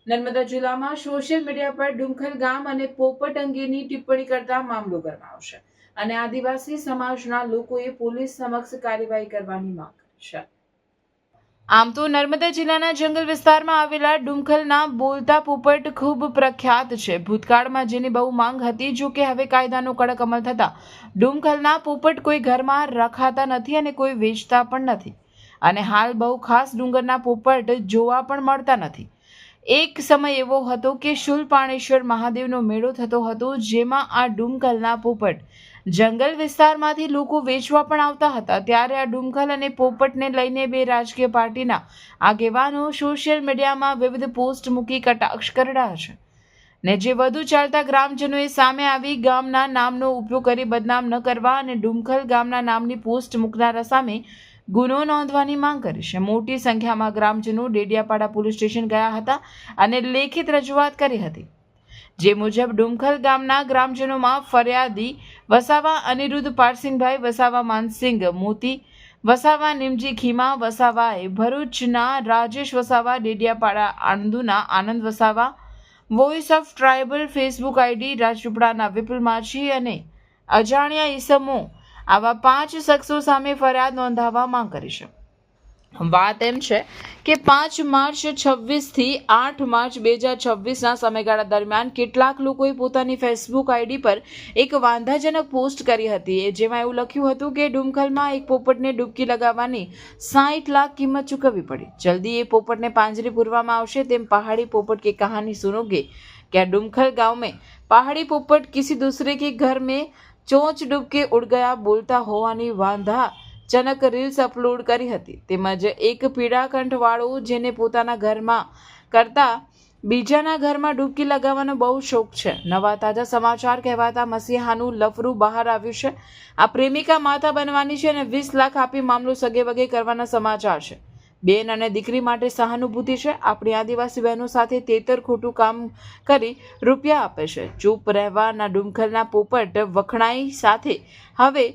નર્મદા જિલ્લામાં social media પર ડુમખલ ગામ અને પોપટ અંગેની ટિપ્પણી કરતા મામલો ગરમાયો છે અને આદિવાસી સમાજના લોકોએ પોલીસ સમક્ષ કાર્યવાહી કરવાની માંગ કરી છે। આમ તો નર્મદા જિલ્લાના જંગલ વિસ્તારમાં આવેલા ડુમખલના બોલતા પોપટ ખૂબ પ્રખ્યાત છે। ભૂતકાળમાં જેની બહુ માંગ હતી, જો કે હવે કાયદાનો કડક અમલ થતા ડુમખલના પોપટ કોઈ ઘરમાં રખાતા નથી અને કોઈ વેચતા પણ નથી અને હાલ બહુ ખાસ ડુંગરના પોપટ જોવા પણ મળતા નથી। એક સમય એવો હતો કે શૂલપાણેશ્વર મહાદેવનો મેળો થતો હતો, જેમાં આ ડુમખલના પોપટ જંગલ વિસ્તારમાંથી લોકો વેચવા પણ આવતા હતા। ત્યારે આ ડુમખલ અને પોપટને લઈને બે રાજકીય પાર્ટીના આગેવાનો સોશિયલ મીડિયામાં વિવિધ પોસ્ટ મૂકી કટાક્ષ કરી રહ્યા છે ને જે વધુ ચાલતા ગ્રામજનોએ સામે આવી ગામના નામનો ઉપયોગ કરી બદનામ ન કરવા અને ડુમખલ ગામના નામની પોસ્ટ મૂકનારા સામે ગુનો નોંધવાની માંગ કરી છે। મોટી સંખ્યામાં ગ્રામજનો ડેડિયાપાડા પોલીસ સ્ટેશન ગયા હતા અને લેખિત રજૂઆત કરી હતી, જે મુજબ ડુમખલ ગામના ગ્રામજનોમાં ફરિયાદી વસાવા અનિરુદ્ધ પારસિંગભાઈ વસાવા, માનસિંગ મોતી વસાવા, નિમજી ખીમા વસાવાએ ભરૂચના રાજેશ વસાવા, ડેડિયાપાડા આણંદુના Anand Vasava, voice of tribal Facebook ID રાજપીપળાના વિપુલ માછી અને અજાણ્યા ઈસમો આવા 5 શખ્સો સામે ફરિયાદ નોંધાવવા માંગ કરી છે। વાત એમ છે કે 5 માર્ચ 26 થી 8 માર્ચ 2026ના સમયગાળા દરમિયાન કેટલાક લોકોએ પોતાની ફેસબુક આઈડી પર એક વાંધાજનક પોસ્ટ કરી હતી, જેમાં એવું લખ્યું હતું કે ડુમખલમાં એક પોપટને ડૂબકી લગાવવાની 60 લાખ કિંમત ચૂકવવી પડી, જલ્દી એ પોપટને પાંજરે પૂરવામાં આવશે। તેમ પહાड़ी पोपट की कहानी सुनोगे क्या? डुमखल गांव में पहाड़ी पोपट किसी दूसरे के घर में ચોંચ ડૂબકે ઉડ ગયા બોલતા હોવાની વાંધાજનક રીલ્સ અપલોડ કરી હતી। તેમજ એક પીળા કંઠવાળો જેને પોતાના ઘરમાં કરતા બીજાના ઘરમાં ડૂબકી લગાવવાનો બહુ શોખ છે। નવા તાજા સમાચાર કહેવાતા મસીહાનું લફરું બહાર આવ્યું છે। આ પ્રેમિકા માતા બનવાની છે અને 20 લાખ આપી મામલો સગે વગે કરવાના સમાચાર છે। બેન અને દીકરી માટે સહાનુભૂતિ છે। આપણી આદિવાસી બહેનો સાથે તેતર ખોટું કામ કરી રૂપિયા આપે છે। ચૂપ રહેવાના ડુમખલના પોપટ વખણાઈ સાથે હવે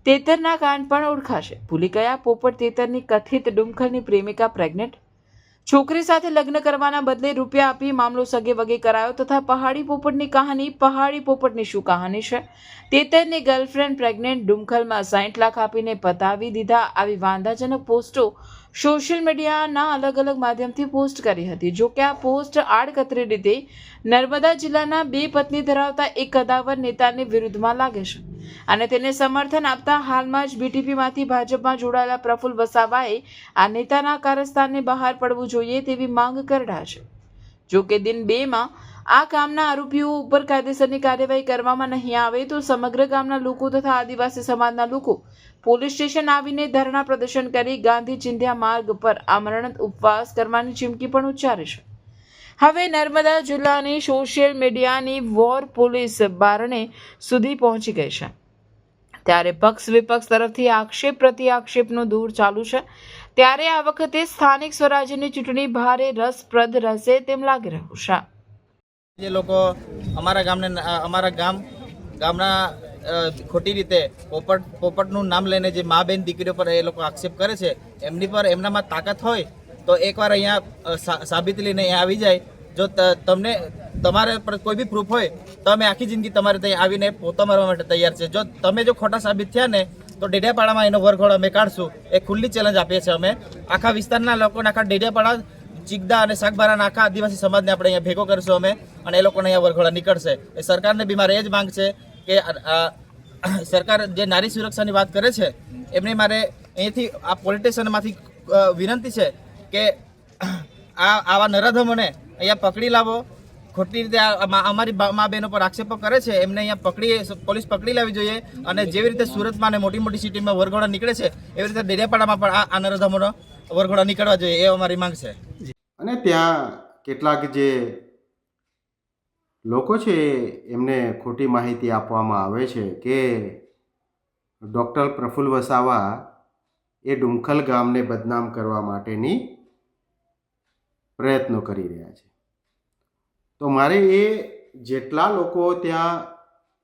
તેતરના કાન પણ ઓળખાશે। ભૂલી ગયા પોપટ તેતરની કથિત ડુમખલની પ્રેમિકા પ્રેગ્નેન્ટ, છોકરી સાથે લગ્ન કરવાના બદલે રૂપિયા આપી મામલો સગે વગે કરાયો તથા પહાડી પોપટની કહાની, પહાડી પોપટની શું કહાની છે? તેતરની ગર્લફ્રેન્ડ પ્રેગ્નેન્ટ, ડુમખલમાં 60 લાખ આપીને પતાવી દીધા। આવી વાંધાજનક પોસ્ટો સોશિયલ મીડિયાના અલગ અલગ માધ્યમથી પોસ્ટ કરી હતી। જો કે આ પોસ્ટ આડકતરી રીતે નર્મદા જિલ્લાના 2 પત્ની ધરાવતા એક કદાવર નેતાની વિરુદ્ધમાં લાગે છે અને તેને સમર્થન આપતા હાલમાં જ બીટીપીમાંથી ભાજપમાં જોડાયેલા પ્રફુલ્લ વસાવાએ આ નેતાના કારસ્તાનને બહાર પડવું જોઈએ તેવી માંગ કરી રહ્યા છે। જો કે દિન 2માં આ કામના આરોપીઓ ઉપર કાયદેસરની કાર્યવાહી કરવામાં નહીં આવે તો સમગ્ર ગામના લોકો તથા આદિવાસી સમાજના લોકો પોલીસ સ્ટેશન આવીને ધરણા પ્રદર્શન કરી ગાંધી ચિંધ્યા માર્ગ પર આમરણ ઉપવાસ કરવાની ચીમકી પણ ઉચ્ચારી છે। હવે નર્મદા જિલ્લાની સોશિયલ મીડિયાની વોર પોલીસ બારણે સુધી પહોંચી ગઈ છે, ત્યારે પક્ષ વિપક્ષ તરફથી આક્ષેપ પ્રતિ આક્ષેપનો દૂર ચાલુ છે। ત્યારે આ વખતે સ્થાનિક સ્વરાજ્યની ચૂંટણી ભારે રસપ્રદ રહેશે તેમ લાગી રહ્યું છે। જે લોકો અમારા ગામના ખોટી રીતે પોપટનું નામ લઈને જે મા બેન દીકરીઓ પર એ લોકો આક્ષેપ કરે છે, એમની પર એમનામાં તાકાત હોય તો એકવાર અહીંયા સાબિતી લઈને અહીંયા આવી જાય। જો તમને તમારે પર કોઈ બી પ્રૂફ હોય તો અમે આખી જિંદગી તમારે ત્યાં આવીને પોતા મારવા માટે તૈયાર છે। જો તમે ખોટા સાબિત થયા ને તો ડેડિયાપાડામાં એનો વરઘોડો અમે કાઢશું। એ ખુલ્લી ચેલેન્જ આપીએ છીએ અમે આખા વિસ્તારના લોકોને, આખા ડેડિયાપાડા, ચીગદા અને શાકબારાના આખા આદિવાસી સમાજને આપણે અહીંયા ભેગો કરીશું અમે અને એ લોકોને અહીંયા વરઘોડા નીકળશે। એ સરકારને બી મારે એ જ માંગ છે કે સરકાર જે નારી સુરક્ષાની વાત કરે છે એમની મારે અહીંથી આ પોલિટિશિયનમાંથી વિનંતી છે કે આવા નરાધમોને અહીંયા પકડી લાવો। ખોટી રીતે અમારી મા બહેનો પર આક્ષેપો કરે છે એમને અહીંયા પોલીસ પકડી લાવવી જોઈએ અને જેવી રીતે સુરતમાં અને મોટી મોટી સિટીમાં વરઘોડા નીકળે છે એવી રીતે ડેડિયાપાડામાં પણ આ નરાધમોનો વરઘોડા નીકળવા જોઈએ, એ અમારી માંગ છે। અને ત્યાં કેટલાક જે લોકો છે એમને ખોટી માહિતી આપવામાં આવે છે કે ડૉક્ટર પ્રફુલ્લ વસાવા એ ડુમખલ ગામને બદનામ કરવા માટેની પ્રયત્નો કરી રહ્યા છે। તો મારે એ જેટલા લોકો ત્યાં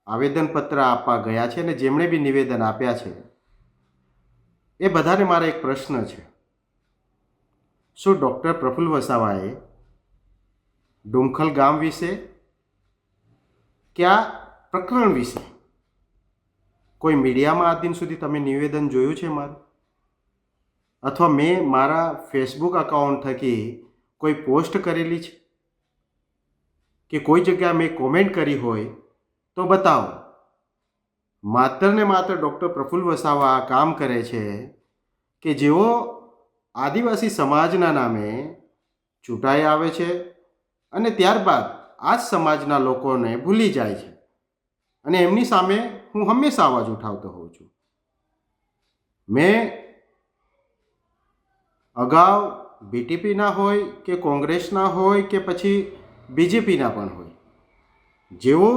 આવેદનપત્ર આપવા ગયા છે અને જેમણે બી નિવેદન આપ્યા છે એ બધાને મારે એક પ્રશ્ન છે, શું ડૉક્ટર પ્રફુલ્લ વસાવાએ ડુમખલ ગામ વિશે કે આ પ્રકરણ વિશે કોઈ મીડિયામાં આજ દિન સુધી તમે નિવેદન જોયું છે મારું? અથવા મેં મારા ફેસબુક અકાઉન્ટ થકી કોઈ પોસ્ટ કરેલી છે કે કોઈ જગ્યાએ મેં કોમેન્ટ કરી હોય તો બતાવો. માત્ર ને માત્ર ડૉક્ટર પ્રફુલ્લ વસાવા આ કામ કરે છે કે જેઓ આદિવાસી સમાજના નામે ચૂંટાઈ આવે છે અને ત્યારબાદ આ જ સમાજના લોકોને ભૂલી જાય છે. અને એમની સામે હું હંમેશા અવાજ ઉઠાવતો હોઉં છું. મેં અગાઉ બીટીપીના હોય કે કોંગ્રેસના હોય કે પછી બીજેપીના પણ હોય, જેઓ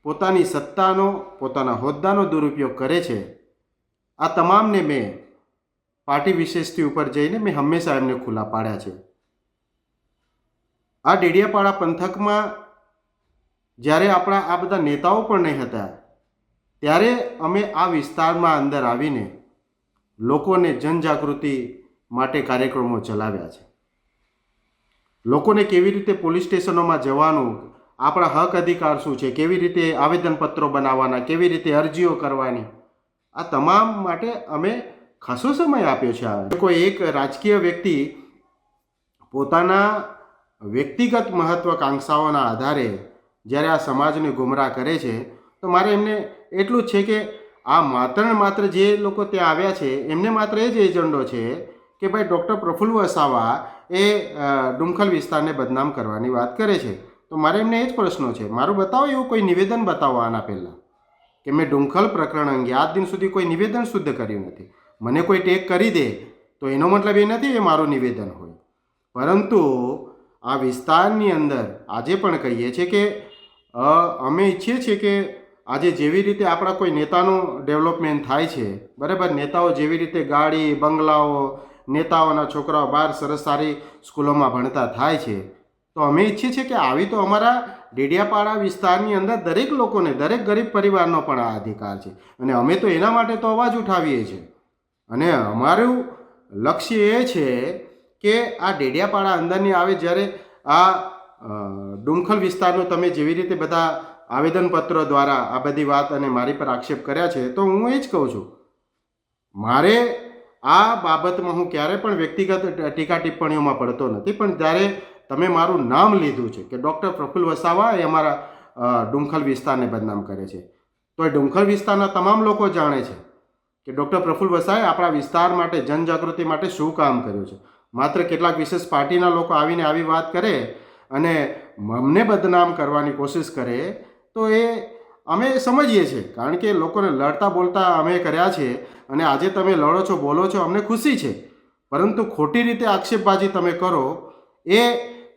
પોતાની સત્તાનો પોતાના હોદ્દાનો દુરુપયોગ કરે છે, આ તમામને મેં પાર્ટી વિશેષથી ઉપર જઈને મેં હંમેશા એમને ખુલ્લા પાડ્યા છે. આ ડેડિયાપાડા પંથકમાં જ્યારે આપણા આ બધા નેતાઓ પણ નહીં હતા ત્યારે અમે આ વિસ્તારમાં અંદર આવીને લોકોને જનજાગૃતિ માટે કાર્યક્રમો ચલાવ્યા છે. લોકોને કેવી રીતે પોલીસ સ્ટેશનોમાં જવાનું, આપણા હક અધિકાર શું છે, કેવી રીતે આવેદનપત્રો બનાવવાના, કેવી રીતે અરજીઓ કરવાની, આ તમામ માટે અમે ખાસો સમય આપ્યો છે. કોઈ એક રાજકીય વ્યક્તિ પોતાના વ્યક્તિગત મહત્વાકાંક્ષાઓના આધારે જ્યારે આ સમાજને ગુમરાહ કરે છે તો મારે એમને એટલું જ છે કે આ માત્ર ને માત્ર જે લોકો ત્યાં આવ્યા છે એમને માત્ર એ જ એજન્ડો છે કે ભાઈ ડૉક્ટર પ્રફુલ્લ વસાવા એ ડુમખલ વિસ્તારને બદનામ કરવાની વાત કરે છે. તો મારે એમને એ જ પ્રશ્નો છે, મારું બતાવો એવું કોઈ નિવેદન બતાવો આના પહેલાં કે મેં ડુમખલ પ્રકરણ અંગે આજ દિન સુધી કોઈ નિવેદન શુદ્ધ કર્યું નથી. મને કોઈ ટેગ કરી દે તો એનો મતલબ એ નથી એ મારું નિવેદન હોય, પરંતુ આ વિસ્તારની અંદર આજે પણ કહીએ છીએ કે અમે ઈચ્છીએ છીએ કે આજે જેવી રીતે આપણા કોઈ નેતાનું ડેવલપમેન્ટ થાય છે, બરાબર, નેતાઓ જેવી રીતે ગાડી બંગલાઓ, નેતાઓના છોકરાઓ બહાર સરસ સારી સ્કૂલોમાં ભણતા થાય છે, તો અમે ઈચ્છીએ છીએ કે આવી તો અમારા ડેડિયાપાડા વિસ્તારની અંદર દરેક લોકોને, દરેક ગરીબ પરિવારનો પણ આ અધિકાર છે અને અમે તો એના માટે તો અવાજ ઉઠાવીએ છીએ. અને અમારું લક્ષ્ય એ છે કે આ ડેડિયાપાડા અંદરની આવે, જ્યારે આ ડુમખલ વિસ્તારનો તમે જેવી રીતે બધા આવેદનપત્રો દ્વારા આ બધી વાત અને મારી પર આક્ષેપ કર્યા છે, તો હું એ જ કહું છું, મારે આ બાબતમાં હું ક્યારે પણ વ્યક્તિગત ટીકા ટિપ્પણીઓમાં પડતો નથી, પણ જ્યારે તમે મારું નામ લીધું છે કે ડૉક્ટર પ્રફુલ્લ વસાવા એ અમારા ડુમખલ વિસ્તારને બદનામ કરે છે, તો એ ડુમખલ વિસ્તારના તમામ લોકો જાણે છે કે ડૉક્ટર પ્રફુલ્લ વસાવાએ આપણા વિસ્તાર માટે, જનજાગૃતિ માટે શું કામ કર્યું છે. માત્ર કેટલાક વિશેષ પાર્ટીના લોકો આવીને આવી વાત કરે અને અમને બદનામ કરવાની કોશિશ કરે તો એ અમે સમજીએ છીએ, કારણ કે લોકોને લડતા બોલતા અમે કર્યા છે અને આજે તમે લડો છો, બોલો છો, અમને ખુશી છે, પરંતુ ખોટી રીતે આક્ષેપબાજી તમે કરો એ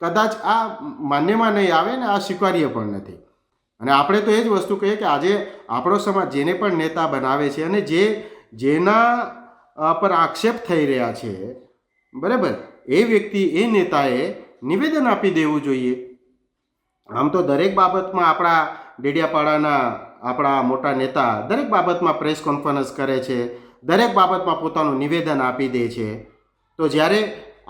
કદાચ આ માન્યમાં નહીં આવે ને આ સ્વીકાર્ય પણ નથી. અને આપણે તો એ જ વસ્તુ કહીએ કે આજે આપણો સમાજ જેને પણ નેતા બનાવે છે અને જેના પર આક્ષેપ થઈ રહ્યા છે, બરાબર, એ વ્યક્તિ, એ નેતાએ નિવેદન આપી દેવું જોઈએ. આમ તો દરેક બાબતમાં આપણા ડેડિયાપાડાના આપણા મોટા નેતા દરેક બાબતમાં પ્રેસ કોન્ફરન્સ કરે છે, દરેક બાબતમાં પોતાનું નિવેદન આપી દે છે. તો જ્યારે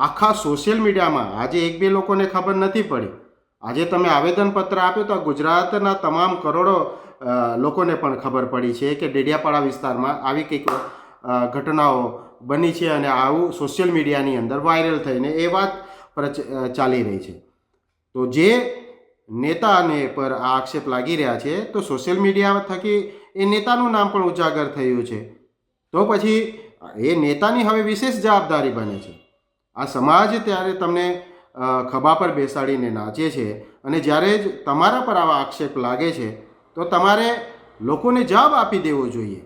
આખા સોશિયલ મીડિયામાં આજે એક બે લોકોને ખબર નથી પડી, આજે તમે આવેદનપત્ર આપ્યું તો ગુજરાતના તમામ કરોડો લોકોને પણ ખબર પડી છે કે ડેડિયાપાડા વિસ્તારમાં આવી કંઈક ઘટનાઓ બની છે અને આવું સોશિયલ મીડિયાની અંદર વાયરલ થઈને એ વાત ચાલી રહી છે. તો જે નેતાને પર આ આક્ષેપ લાગી રહ્યા છે તો સોશિયલ મીડિયા થકી એ નેતાનું નામ પણ ઉજાગર થયું છે, તો પછી એ નેતાની હવે વિશેષ જવાબદારી બને છે. આ સમાજ ત્યારે તમને ખભા પર બેસાડીને નાચે છે અને જ્યારે જ તમારા પર આવા આક્ષેપ લાગે છે તો તમારે લોકોને જવાબ આપી દેવો જોઈએ